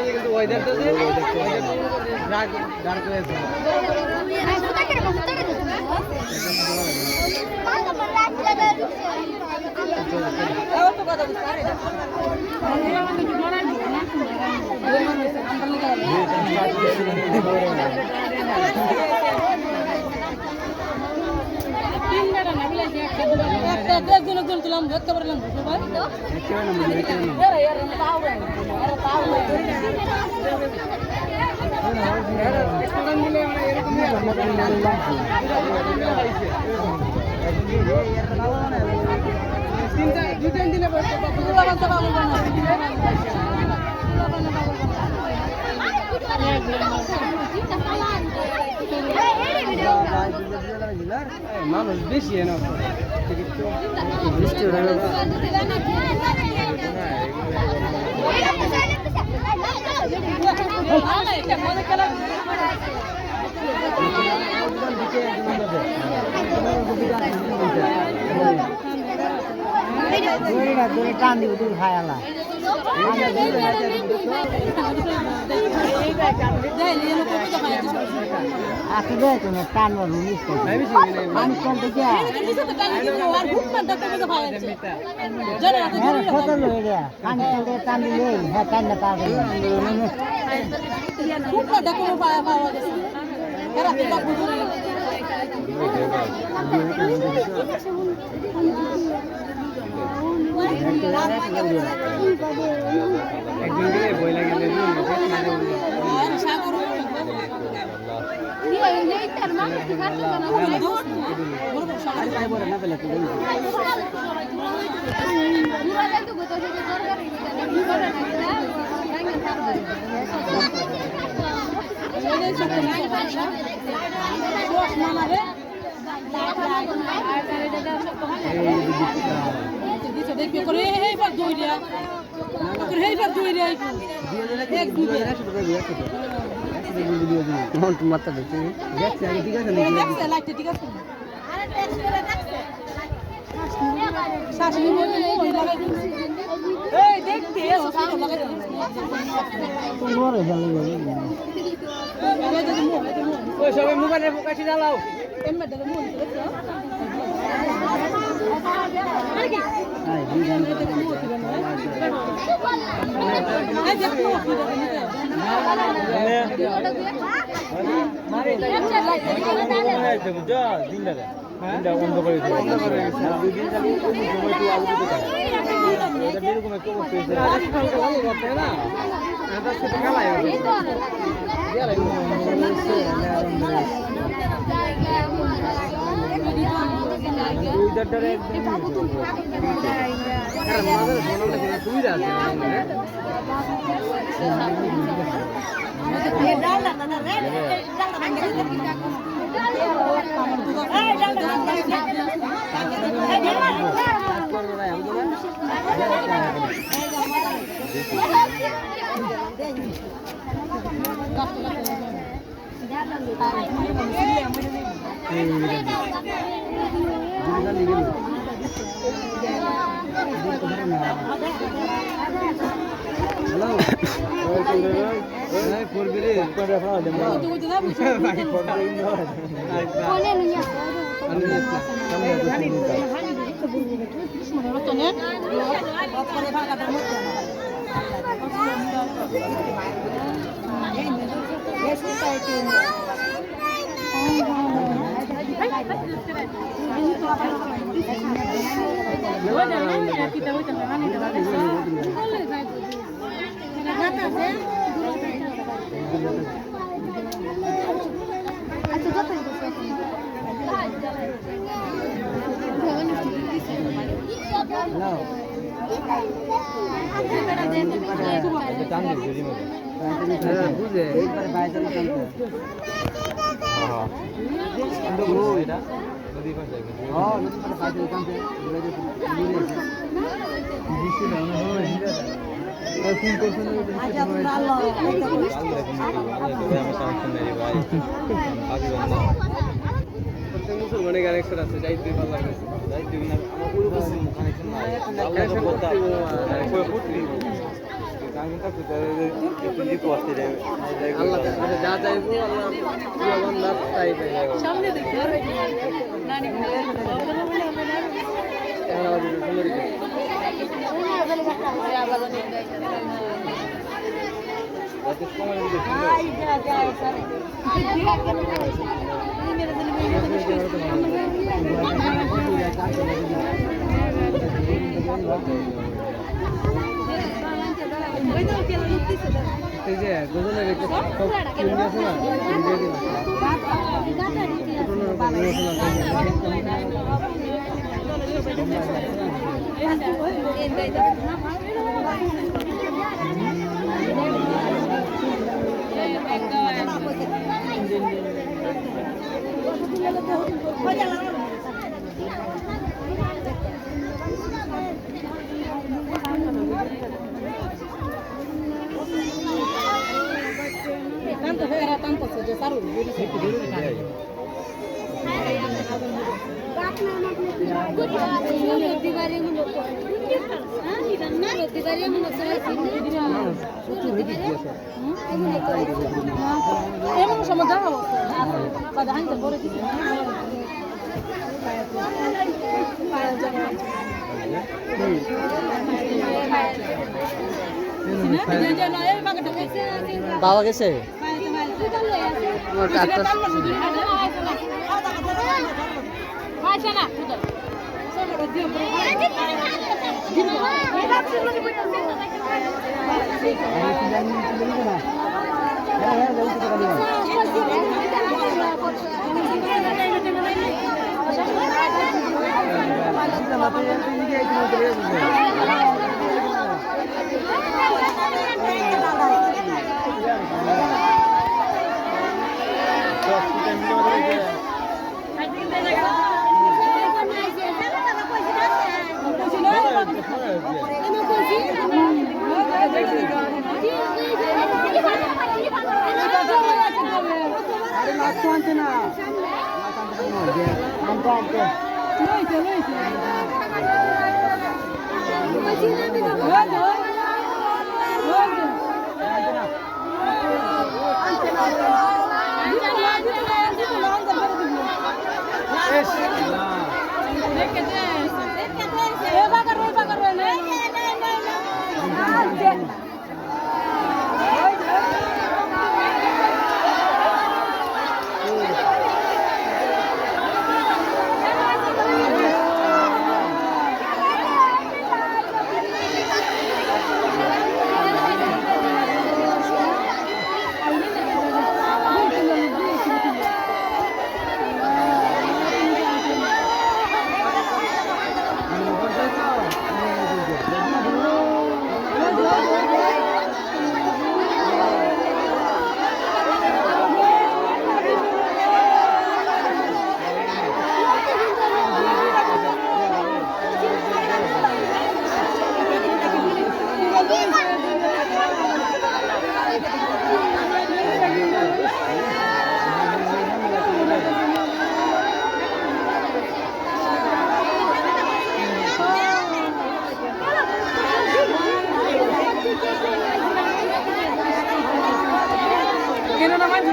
কিন্তু ওয়েদারটা যে ডার্ক হয়ে একজন তুলাম ধরতে পারলাম মানুষ বেশি বৃষ্টি টান দিব তুই খায়ালা আসলে তুমি টান রুমিস মানুষ কোন থেকে কত লইয়া কান চলে টান দিলে হ্যাঁ টান না পাবে একদিন গেলে বই লাগে মাত্রা দেখছি ঠিক আছে সবাই মোবাইলের কাছে জ্বালাও বন্ধ করে সুবিধা আছে আচ্ছা তোমরা আল্লাহ মুসলমানের কানেকশন আছে যাইতে ভালো লাগে যাইতে না আমার পুরো কানেকশন নাই আল্লাহ কথা কই ফুটলি কাঙ্গটা তো আসতে রে আল্লাহ যা চাইবো আল্লাহ পুরো বান্দা তাই পাই সামনে দেখি নানি এই যে গোজনের একটা সব কিনে আছে না দিয়ে দিন tanto era tanto se de saru এমন সময় দাও বাদা হাইতে পরে দিছি বাবা গেছে আমার কাজটা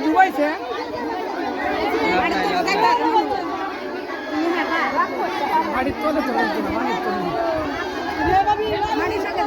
ডুবাইছে মাটির তলে চলে মাটির তলে মাটির সাথে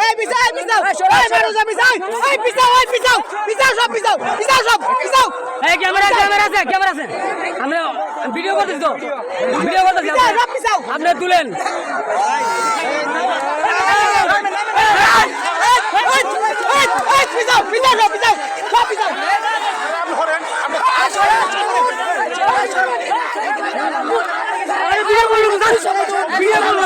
এই পিছাও এই মানুষ পিছাও সব পিছাও এই ক্যামেরা আছে আমরা ভিডিও করতেছি তো সব পিছাও আপনি তুলেন ভিডিও করবো